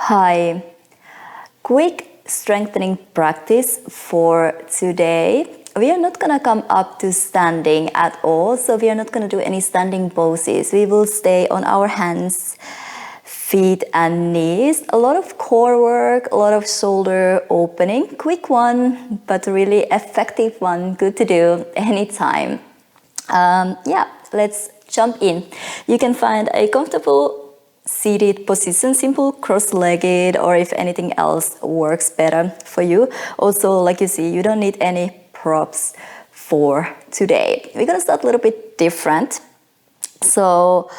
Hi, quick strengthening practice for today. We are not gonna come up to standing at all, so we are not gonna do any standing poses. We will stay on our hands, feet and knees. A lot of core work, a lot of shoulder opening. Quick one, but really effective one. Good to do anytime. Let's jump in. You can find a comfortable seated position, simple cross-legged, or if anything else works better for you. Also, like you see, you don't need any props for today. We're gonna start a little bit different. So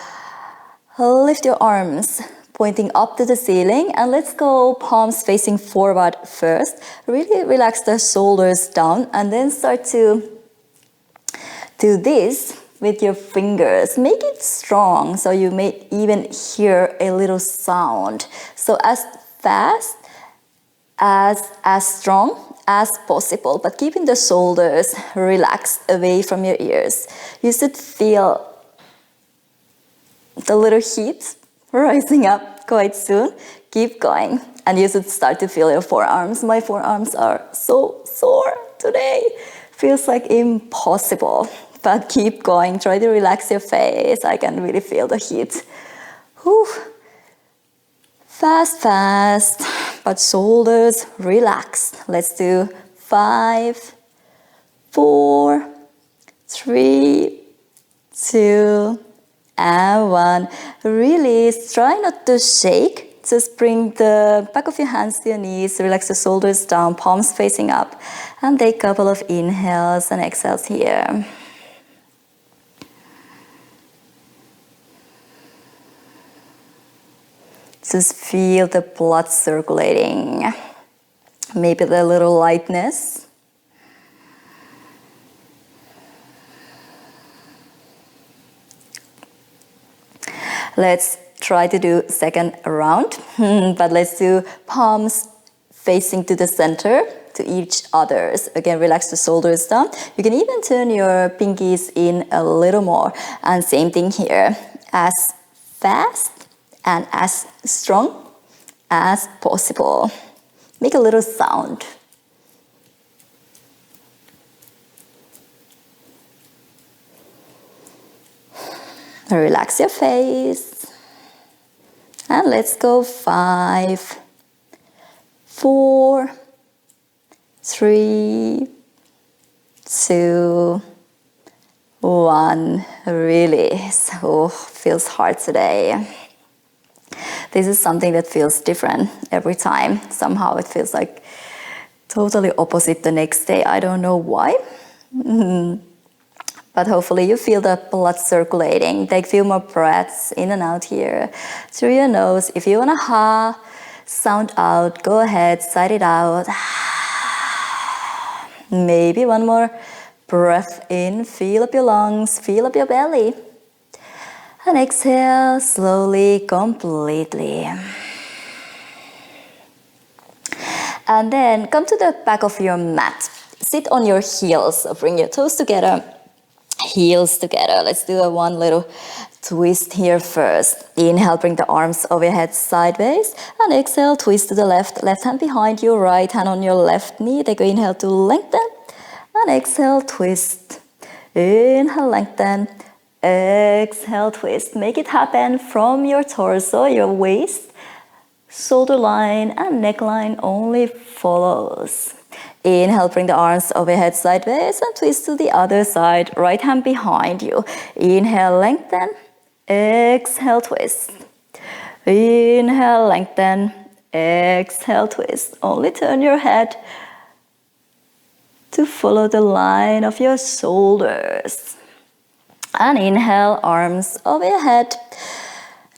lift your arms pointing up to the ceiling, and let's go palms facing forward first. Really relax the shoulders down, and then start to do this with your fingers. Make it strong so you may even hear a little sound. So as fast, as strong as possible, but keeping the shoulders relaxed away from your ears. You should feel the little heat rising up quite soon. Keep going, and you should start to feel your forearms. My forearms are so sore today. Feels like impossible. But keep going, try to relax your face. I can really feel the heat. Whew. Fast, but shoulders relaxed. Let's do 5, 4, 3, 2, and 1. Release, try not to shake. Just bring the back of your hands to your knees, relax the shoulders down, palms facing up. And take a couple of inhales and exhales here. Just feel the blood circulating, maybe the little lightness. Let's try to do second round, but let's do palms facing to the center, to each other's. Again, relax the shoulders down. You can even turn your pinkies in a little more. And same thing here, as fast and as strong as possible. Make a little sound. Relax your face. And let's go 5, 4, 3, 2, 1. Release. Oh, feels hard today. This is something that feels different every time. Somehow it feels like totally opposite the next day. I don't know why. But hopefully you feel the blood circulating. Take a few more breaths in and out here through your nose. If you want to sound out, go ahead, sigh it out. Maybe one more breath in. Feel up your lungs, feel up your belly. And exhale slowly, completely. And then come to the back of your mat. Sit on your heels. So bring your toes together, heels together. Let's do one little twist here first. Inhale, bring the arms overhead sideways. And exhale, twist to the left. Left hand behind you, right hand on your left knee. Take an inhale to lengthen. And exhale, twist. Inhale, lengthen. Exhale, twist. Make it happen from your torso, your waist, shoulder line and neckline only follows. Inhale, bring the arms overhead sideways and twist to the other side. Right hand behind you. Inhale, lengthen. Exhale, twist. Inhale, lengthen. Exhale, twist. Only turn your head to follow the line of your shoulders. And inhale, arms over your head.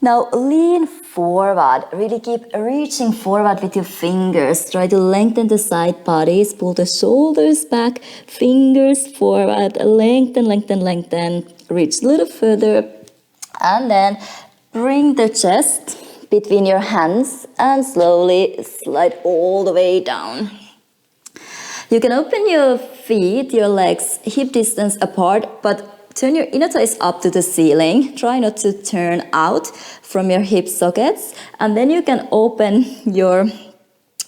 Now lean forward. Really keep reaching forward with your fingers. Try to lengthen the side bodies. Pull the shoulders back. Fingers forward. Lengthen, lengthen, lengthen. Reach a little further. And then bring the chest between your hands and slowly slide all the way down. You can open your feet, your legs hip distance apart, but turn your inner thighs up to the ceiling. Try not to turn out from your hip sockets. And then you can open your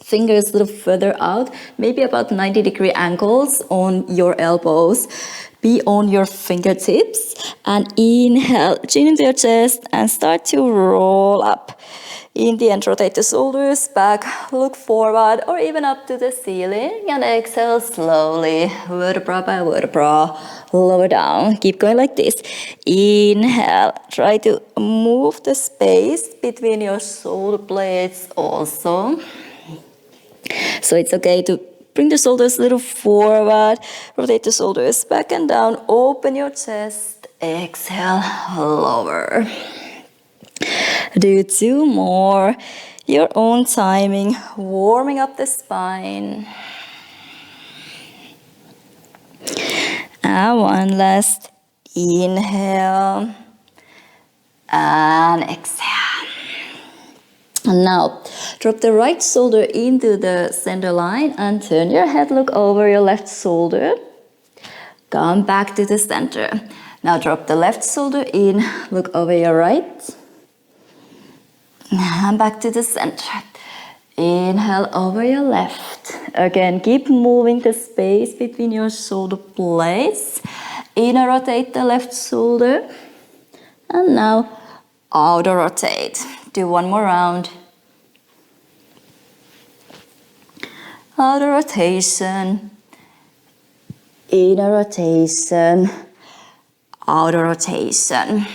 fingers a little further out, maybe about 90-degree angles on your elbows. Be on your fingertips. And inhale, chin into your chest and start to roll up. In the end, rotate the shoulders back, look forward or even up to the ceiling. And exhale slowly, vertebra by vertebra, lower down. Keep going like this. Inhale, try to move the space between your shoulder blades also. So it's okay to bring the shoulders a little forward, rotate the shoulders back and down, open your chest, exhale, lower. Do 2 more, your own timing, warming up the spine. And one last inhale and exhale. And now, drop the right shoulder into the center line and turn your head, look over your left shoulder. Come back to the center. Now drop the left shoulder in, look over your right. And back to the center. Inhale over your left. Again, keep moving the space between your shoulder blades. Inner rotate the left shoulder. And now, outer rotate. Do 1 more round. Outer rotation. Inner rotation. Outer rotation.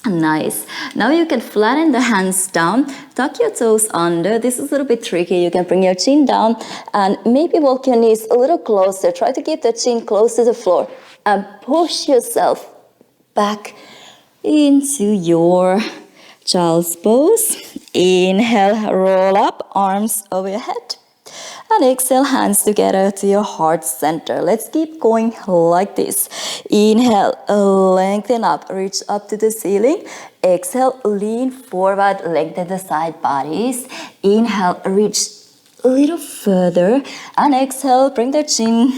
Nice. Now you can flatten the hands down, tuck your toes under. This is a little bit tricky. You can bring your chin down and maybe walk your knees a little closer. Try to keep the chin close to the floor and push yourself back into your child's pose. Inhale, roll up, arms over your head. And exhale, hands together to your heart center. Let's keep going like this. Inhale, lengthen up, reach up to the ceiling. Exhale, lean forward, lengthen the side bodies. Inhale, reach a little further. And exhale, bring the chin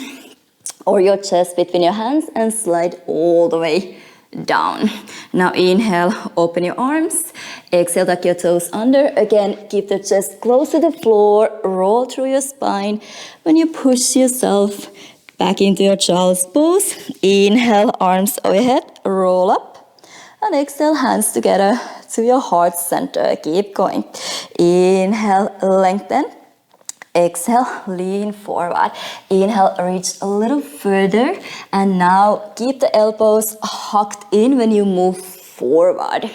or your chest between your hands and slide all the way down. Now inhale, open your arms. Exhale, tuck your toes under. Again, keep the chest close to the floor. Roll through your spine. When you push yourself back into your child's pose, inhale, arms overhead, roll up. And exhale, hands together to your heart center. Keep going. Inhale, lengthen. Exhale, lean forward. Inhale, reach a little further. And now keep the elbows hugged in when you move forward.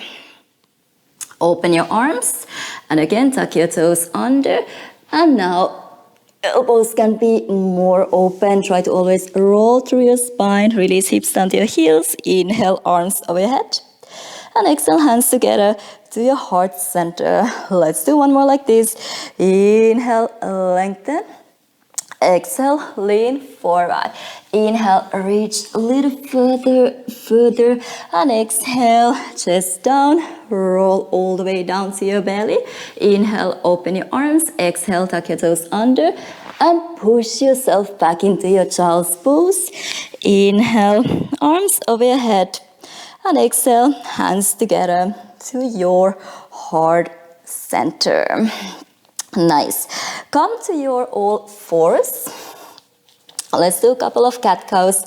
Open your arms. And again, tuck your toes under. And now elbows can be more open. Try to always roll through your spine. Release hips down to your heels. Inhale, arms overhead. And exhale, hands together to your heart center. Let's do 1 more like this. Inhale, lengthen. Exhale, lean forward. Inhale, reach a little further. And exhale, chest down. Roll all the way down to your belly. Inhale, open your arms. Exhale, tuck your toes under. And push yourself back into your child's pose. Inhale, arms over your head. And exhale, hands together to your heart center. Nice. Come to your all fours. Let's do a couple of cat-cows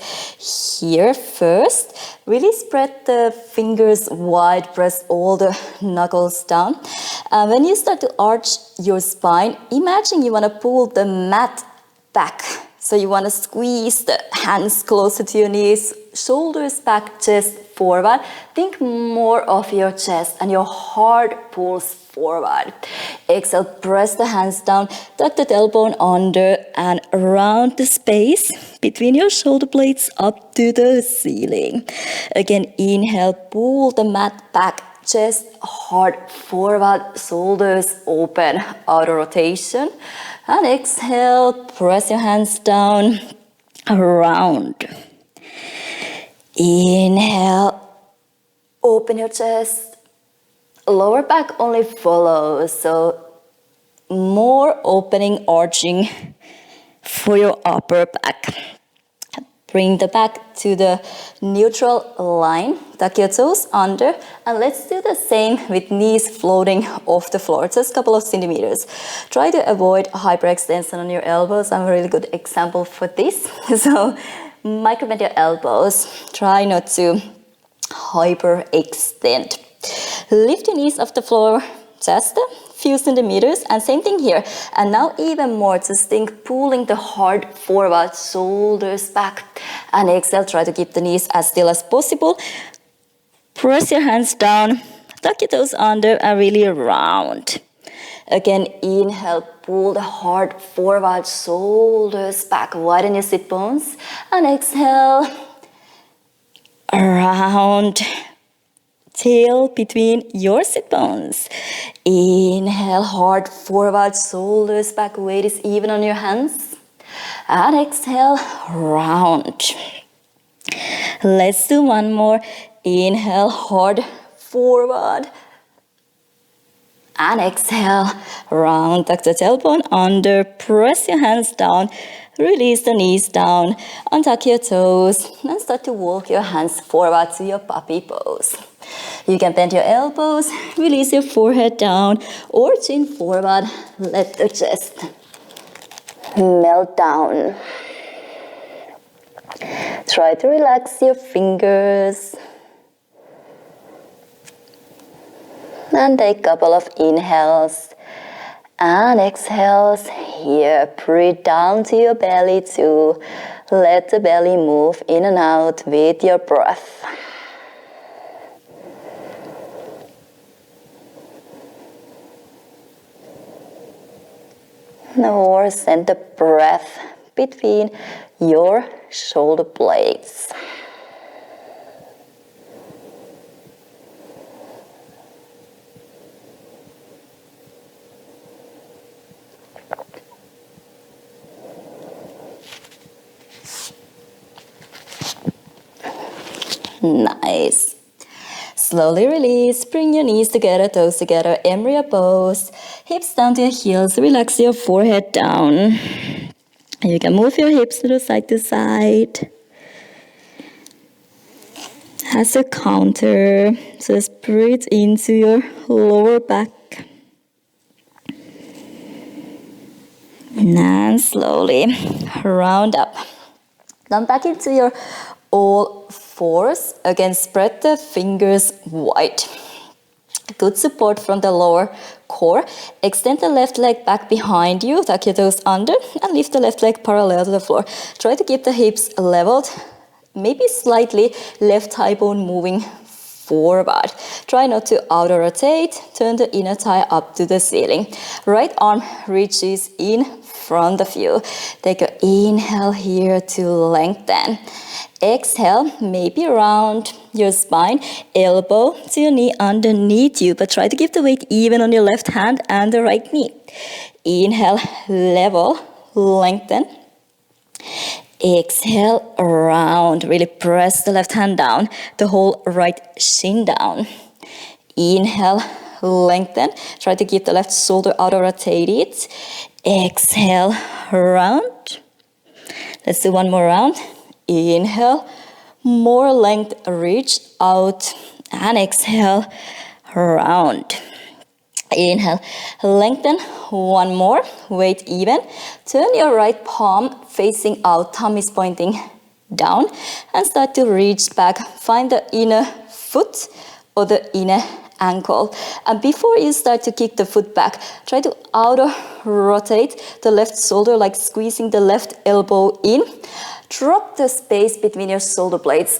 here first. Really spread the fingers wide, press all the knuckles down. When you start to arch your spine, imagine you want to pull the mat back. So you want to squeeze the hands closer to your knees, shoulders back, chest forward. Think more of your chest and your heart pulls forward. Exhale, press the hands down, tuck the tailbone under and round the space between your shoulder blades up to the ceiling. Again, inhale, pull the mat back, chest, heart forward, shoulders open, outer rotation. And exhale, press your hands down, around. Inhale, open your chest. Lower back only follows, so more opening, arching for your upper back. Bring the back to the neutral line. Tuck your toes under. And let's do the same with knees floating off the floor, just a couple of centimeters. Try to avoid hyperextension on your elbows. I'm a really good example for this. So microbend your elbows. Try not to hyperextend. Lift your knees off the floor just a few centimeters, and same thing here. And now even more, just think pulling the heart forward, shoulders back, and exhale. Try to keep the knees as still as possible. Press your hands down, tuck your toes under, and really round. Again, inhale, pull the heart forward, shoulders back, widen your sit bones, and exhale, round. Tail between your sit bones. Inhale, heart forward, shoulders back, weight is even on your hands. And exhale, round. Let's do one more. Inhale, heart forward. And exhale, round. Tuck the tailbone under, press your hands down, release the knees down, untuck your toes, and start to walk your hands forward to your puppy pose. You can bend your elbows, release your forehead down, or chin forward, let the chest melt down. Try to relax your fingers. And take a couple of inhales and exhales here. Breathe down to your belly too. Let the belly move in and out with your breath. Or send the breath between your shoulder blades. Nice. Slowly release, bring your knees together, toes together, embryo pose, hips down to your heels, relax your forehead down. You can move your hips to side. As a counter, just breathe into your lower back. And slowly round up. Come back into your all fours. Again, spread the fingers wide. Good support from the lower core. Extend the left leg back behind you. Tuck your toes under and lift the left leg parallel to the floor. Try to keep the hips leveled. Maybe slightly left thigh bone moving forward. Try not to outer rotate. Turn the inner thigh up to the ceiling. Right arm reaches in front of you. Take an inhale here to lengthen. Exhale, maybe round your spine, elbow to your knee underneath you, but try to keep the weight even on your left hand and the right knee. Inhale, level, lengthen. Exhale, round. Really press the left hand down, the whole right shin down. Inhale, lengthen. Try to keep the left shoulder outer rotated. Exhale, round. Let's do one more round. Inhale, more length, reach out, and exhale, round. Inhale, lengthen, one more, weight even. Turn your right palm facing out, thumb is pointing down, and start to reach back. Find the inner foot or the inner ankle. And before you start to kick the foot back, try to outer rotate the left shoulder, like squeezing the left elbow in. Drop the space between your shoulder blades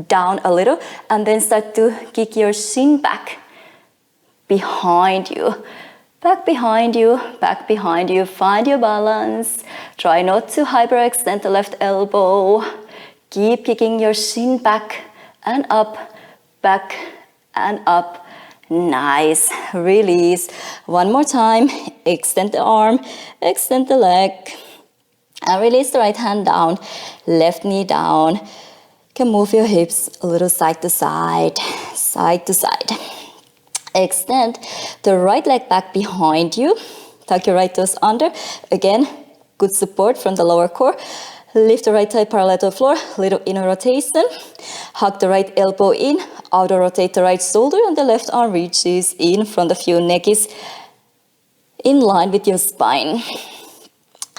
down a little, and then start to kick your shin back behind you. Back behind you, back behind you. Find your balance. Try not to hyperextend the left elbow. Keep kicking your shin back and up, back and up. Nice. Release. One more time. Extend the arm, extend the leg. And release the right hand down, left knee down. You can move your hips a little side to side, side to side. Extend the right leg back behind you. Tuck your right toes under. Again, good support from the lower core. Lift the right thigh parallel to the floor, little inner rotation. Hug the right elbow in, outer rotate the right shoulder, and the left arm reaches in front of you. Neck is in line with your spine.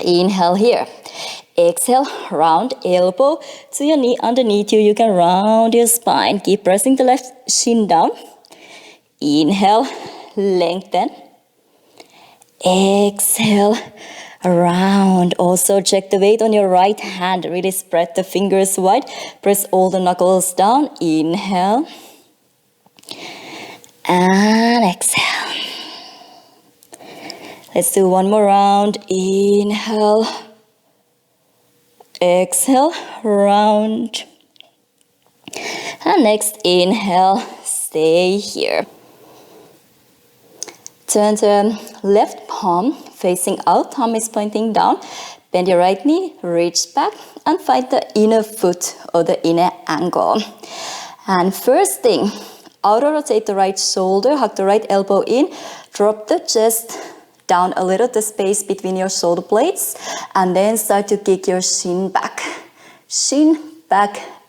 Inhale here. Exhale, round elbow to your knee underneath you. You can round your spine. Keep pressing the left shin down. Inhale, lengthen. Exhale, round. Also check the weight on your right hand. Really spread the fingers wide. Press all the knuckles down. Inhale. And exhale. Let's do one more round. Inhale. Exhale, round. And next, inhale, stay here. Turn the left palm facing out, thumb is pointing down. Bend your right knee, reach back, and find the inner foot or the inner ankle. And first thing, outer rotate the right shoulder, hug the right elbow in, drop the chest down a little, the space between your shoulder blades, and then start to kick your shin back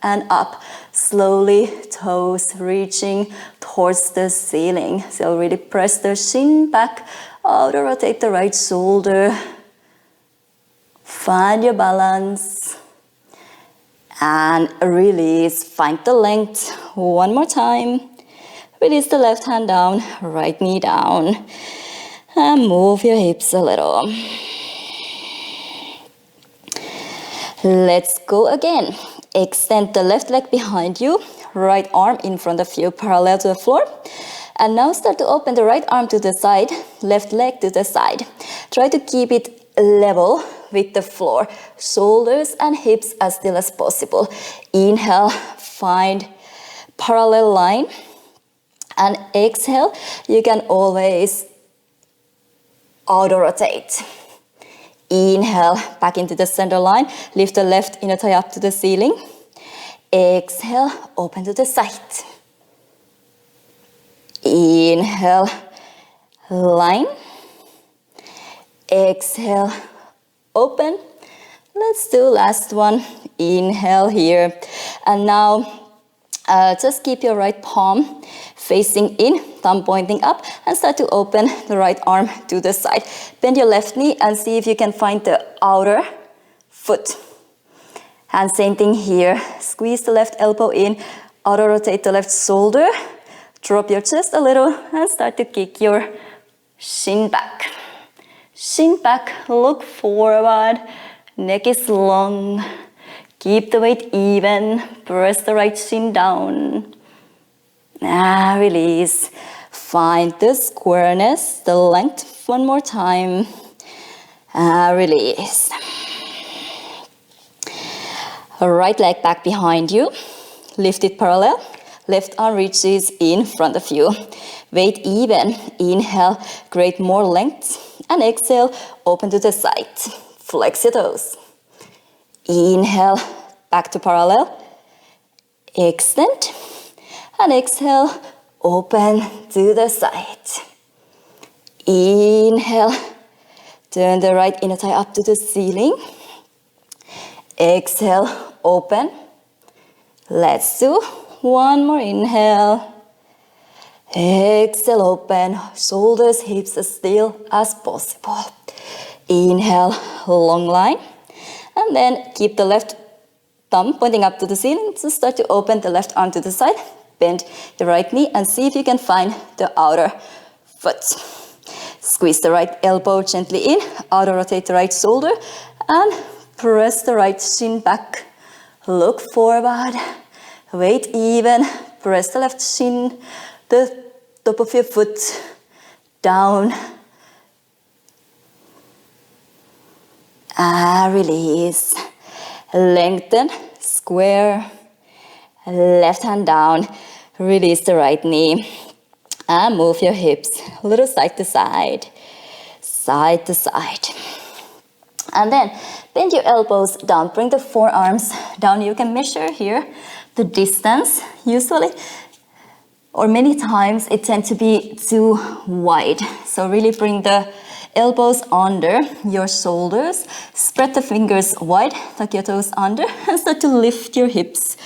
and up. Slowly, toes reaching towards the ceiling. So really press the shin back, outer rotate the right shoulder. Find your balance. And release, find the length. One more time. Release the left hand down, right knee down. And move your hips a little. Let's go again. Extend the left leg behind you, right arm in front of you, parallel to the floor. And now start to open the right arm to the side, left leg to the side. Try to keep it level with the floor. Shoulders and hips as still as possible. Inhale, find parallel line. And exhale, you can always outer rotate. Inhale, back into the center line. Lift the left inner thigh up to the ceiling. Exhale, open to the side. Inhale, line. Exhale, open. Let's do last one. Inhale here. And now, just keep your right palm facing in, thumb pointing up, and start to open the right arm to the side. Bend your left knee and see if you can find the outer foot. And same thing here. Squeeze the left elbow in, outer rotate the left shoulder, drop your chest a little, and start to kick your shin back. Shin back, look forward, neck is long. Keep the weight even, press the right shin down. Release. Find the squareness, the length. One more time. Release. Right leg back behind you. Lift it parallel. Left arm reaches in front of you. Weight even. Inhale, create more length. And exhale, open to the side. Flex your toes. Inhale, back to parallel. Extend. And exhale, open to the side. Inhale, turn the right inner thigh up to the ceiling. Exhale, open. Let's do one more inhale. Exhale, open. Shoulders, hips as still as possible. Inhale, long line. And then keep the left thumb pointing up to the ceiling. So start to open the left arm to the side. Bend the right knee and see if you can find the outer foot. Squeeze the right elbow gently in, outer rotate the right shoulder, and press the right shin back. Look forward, weight even, press the left shin, the top of your foot down. Release. Lengthen, square. Left hand down, release the right knee, and move your hips a little side to side, side to side. And then bend your elbows down, bring the forearms down. You can measure here the distance, usually or many times it tends to be too wide. So really bring the elbows under your shoulders, spread the fingers wide, tuck your toes under, and start to lift your hips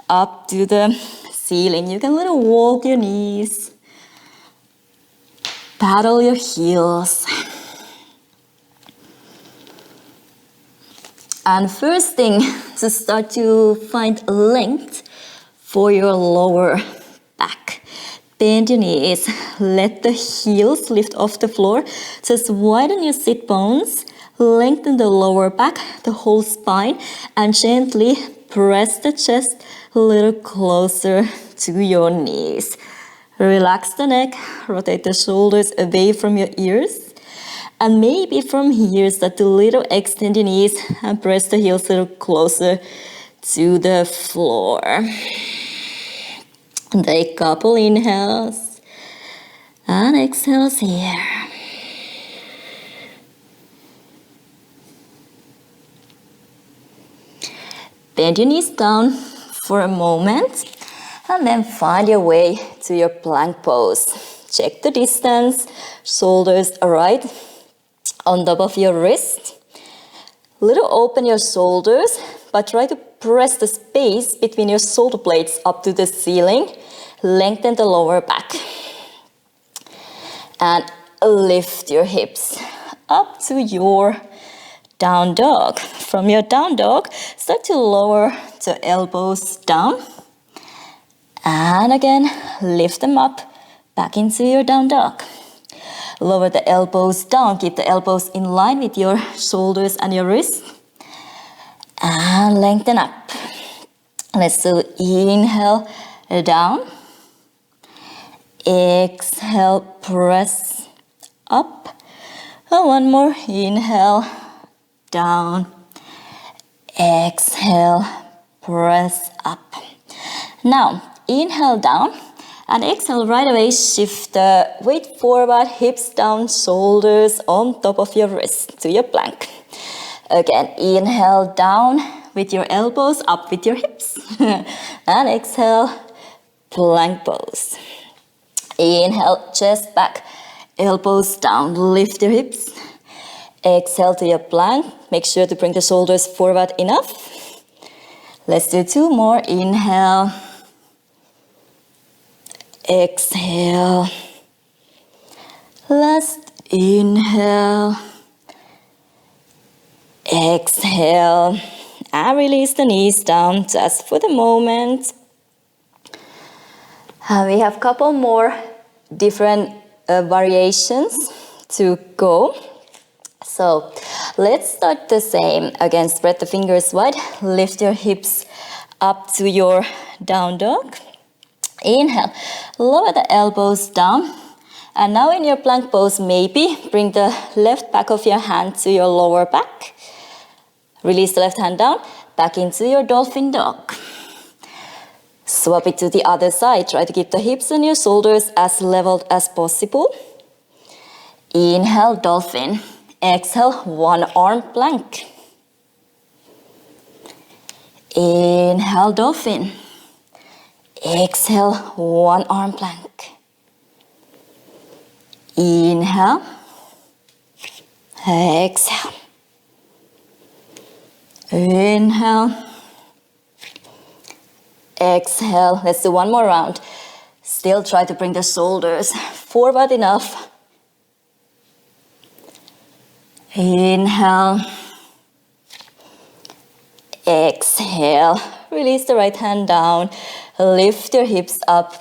up to the ceiling. You can little walk your knees, paddle your heels. And first thing, to start to find length for your lower back. Bend your knees, let the heels lift off the floor. Just widen your sit bones, lengthen the lower back, the whole spine, and gently press the chest a little closer to your knees. Relax the neck, rotate the shoulders away from your ears. And maybe from here, start to little extend your knees and press the heels a little closer to the floor. Take a couple inhales and exhales here. Bend your knees down for a moment and then find your way to your plank pose. Check the distance, shoulders right on top of your wrist. Little open your shoulders, but try to press the space between your shoulder blades up to the ceiling. Lengthen the lower back. And lift your hips up to your down dog. From your down dog, start to lower the elbows down. And again, lift them up back into your down dog. Lower the elbows down. Keep the elbows in line with your shoulders and your wrists. And lengthen up. Let's do inhale down. Exhale, press up. And one more. Inhale down. Exhale, press up. Now, inhale down. And exhale right away, shift the weight forward, hips down, shoulders on top of your wrist to your plank. Again, inhale down with your elbows up with your hips. And exhale, plank pose. Inhale, chest back, elbows down, lift your hips. Exhale to your plank. Make sure to bring the shoulders forward enough. Let's do two more. Inhale. Exhale. Last inhale. Exhale. And release the knees down just for the moment. We have a couple more different variations to go. So let's start the same. Again, spread the fingers wide. Lift your hips up to your down dog. Inhale, lower the elbows down. And now in your plank pose, maybe bring the left back of your hand to your lower back. Release the left hand down, back into your dolphin dog. Swap it to the other side. Try to keep the hips and your shoulders as leveled as possible. Inhale, dolphin. Exhale, one arm plank. Inhale, dolphin. Exhale, one arm plank. Inhale. Exhale. Inhale. Exhale. Let's do one more round. Still try to bring the shoulders forward enough. Inhale. Exhale. Release the right hand down. Lift your hips up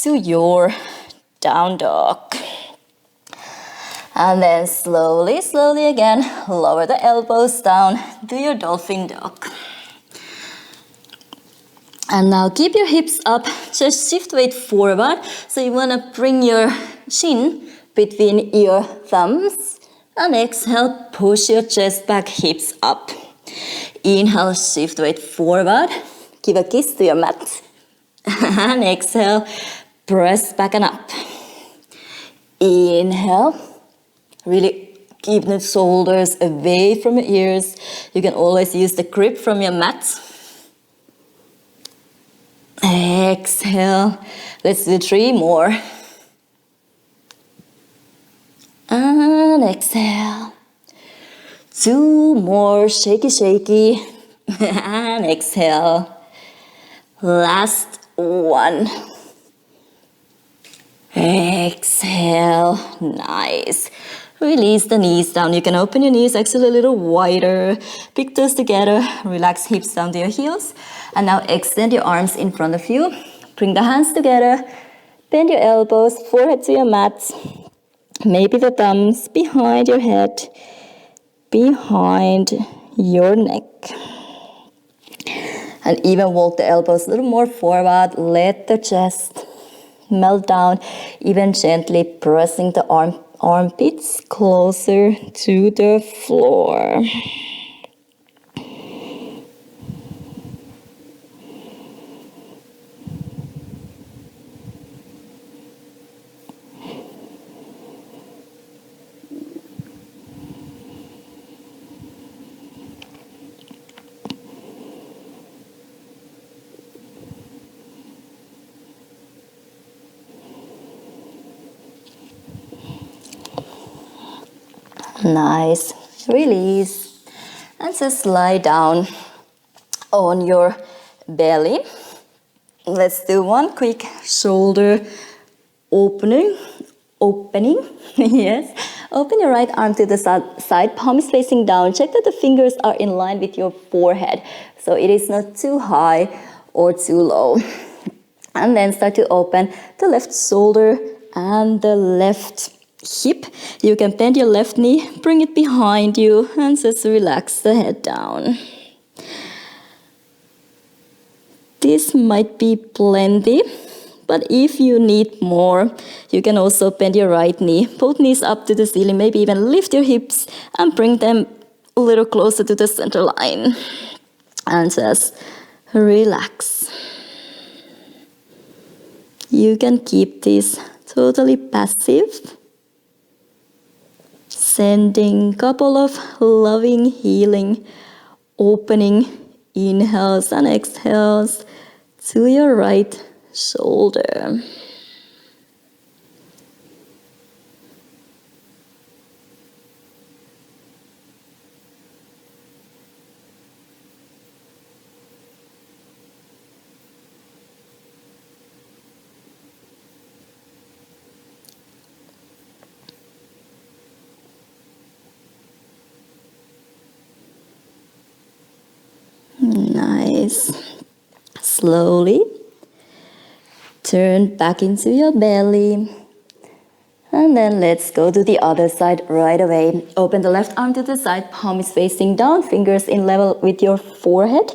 to your down dog. And then slowly, slowly again, lower the elbows down to your dolphin dog. And now keep your hips up, just shift weight forward. So you want to bring your chin between your thumbs. And exhale, push your chest back, hips up. Inhale, shift weight forward. Give a kiss to your mat. And exhale, press back and up. Inhale, really keep the shoulders away from your ears. You can always use the grip from your mat. Exhale. Let's do 3 more. And exhale. 2 more. Shaky, shaky. And exhale. Last one. Exhale. Nice. Release the knees down. You can open your knees actually a little wider. Big toes together. Relax hips down to your heels. And now extend your arms in front of you. Bring the hands together. Bend your elbows, forehead to your mat. Maybe the thumbs behind your head, behind your neck. And even walk the elbows a little more forward. Let the chest melt down, even gently pressing the armpits closer to the floor. Nice. Release. And just lie down on your belly. Let's do one quick shoulder opening. Yes. Open your right arm to the side, palm is facing down. Check that the fingers are in line with your forehead, so it is not too high or too low. And then start to open the left shoulder and the left hip. You can bend your left knee, bring it behind you, and just relax the head down. This might be plenty, but if you need more, you can also bend your right knee, both knees up to the ceiling, maybe even lift your hips and bring them a little closer to the center line. And just relax. You can keep this totally passive, sending a couple of loving, healing, opening inhales and exhales to your right shoulder. Nice. Slowly turn back into your belly. And then let's go to the other side right away. Open the left arm to the side, palm is facing down, fingers in level with your forehead.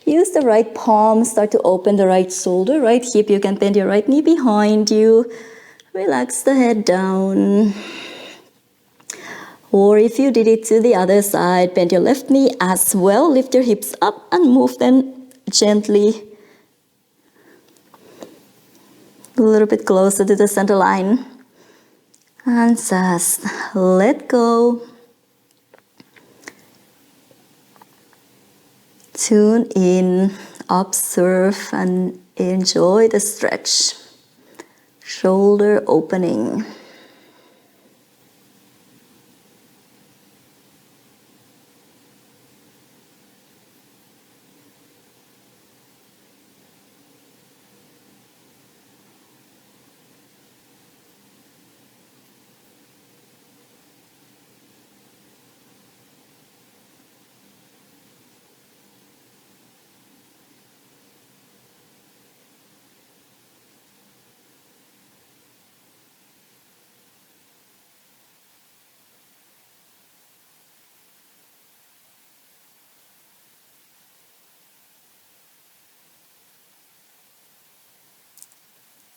Use the right palm, start to open the right shoulder, right hip. You can bend your right knee behind you. Relax the head down. Or if you did it to the other side, bend your left knee as well. Lift your hips up and move them gently a little bit closer to the center line. And just let go. Tune in, observe and enjoy the stretch. Shoulder opening.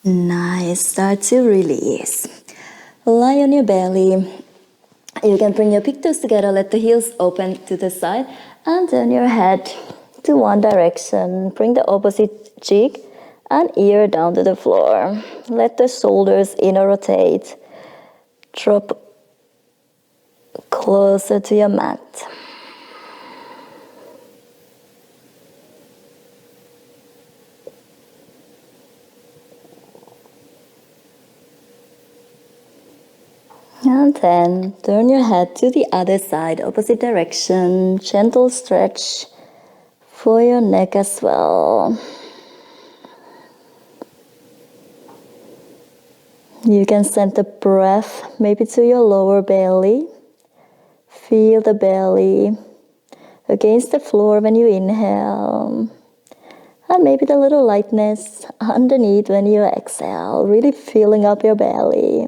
Nice, start to release. Lie on your belly. You can bring your big toes together, let the heels open to the side and turn your head to one direction. Bring the opposite cheek and ear down to the floor. Let the shoulders inner rotate. Drop closer to your mat. then turn your head to the other side, opposite direction. Gentle stretch for your neck as well. You can send the breath maybe to your lower belly. Feel the belly against the floor when you inhale. And maybe the little lightness underneath when you exhale, really filling up your belly.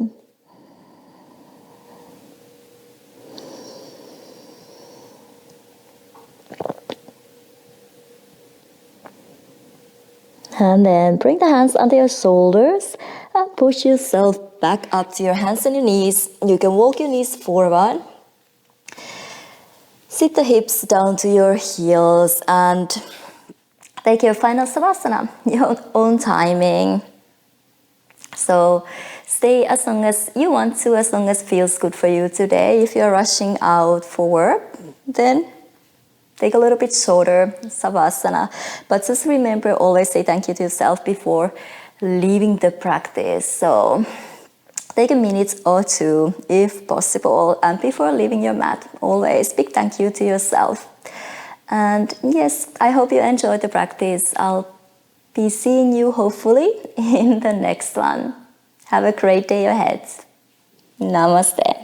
And then bring the hands under your shoulders and push yourself back up to your hands and your knees. You can walk your knees forward. Sit the hips down to your heels and take your final savasana, your own timing. So stay as long as you want to, as long as feels good for you today. If you're rushing out for work, then take a little bit shorter savasana. But just remember, always say thank you to yourself before leaving the practice. So take a minute or two if possible. And before leaving your mat, always big thank you to yourself. And yes, I hope you enjoyed the practice. I'll be seeing you hopefully in the next one. Have a great day ahead. Namaste.